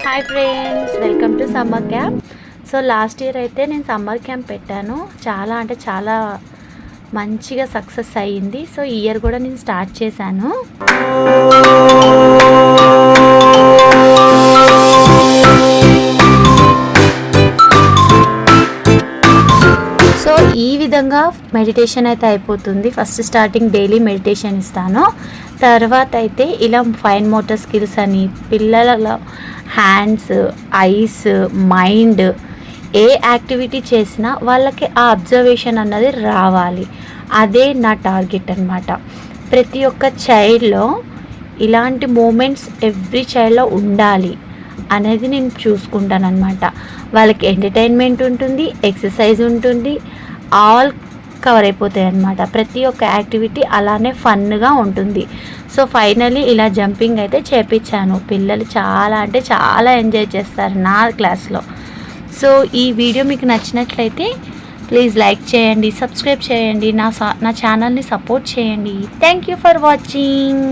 Hi friends, welcome to summer camp. So last year అయితే నేను summer camp పెట్టాను. చాలా అంటే చాలా మంచిగా సక్సెస్ అయ్యింది. సో ఈ ఇయర్ కూడా నేను స్టార్ట్ చేశాను. సో ఈ విధంగా మెడిటేషన్ అయితే అయిపోతుంది. ఫస్ట్ స్టార్టింగ్ డైలీ మెడిటేషన్ ఇస్తాను. తర్వాత అయితే ఇలా ఫైన్ మోటార్ స్కిల్స్ అని పిల్లల హ్యాండ్స్, ఐస్, మైండ్ ఏ యాక్టివిటీ చేసినా వాళ్ళకి ఆ అబ్జర్వేషన్ అన్నది రావాలి. అదే నా టార్గెట్ అన్నమాట. ప్రతి ఒక్క చైల్డ్లో ఇలాంటి మూమెంట్స్ ఎవ్రీ చైల్డ్లో ఉండాలి అనేది నేను చూసుకుంటాను అన్నమాట. వాళ్ళకి ఎంటర్టైన్మెంట్ ఉంటుంది, ఎక్సర్సైజ్ ఉంటుంది, ఆల్ కవర్ అయిపోతాయి అన్నమాట. ప్రతి ఒక్క యాక్టివిటీ అలానే ఫన్గా ఉంటుంది. సో ఫైనలీ ఇలా జంపింగ్ అయితే చేపించాను. పిల్లలు చాలా అంటే చాలా ఎంజాయ్ చేస్తారు నా క్లాస్లో. సో ఈ వీడియో మీకు నచ్చినట్లయితే ప్లీజ్ లైక్ చేయండి, సబ్స్క్రైబ్ చేయండి, నా ఛానల్ని సపోర్ట్ చేయండి. Thank you for watching.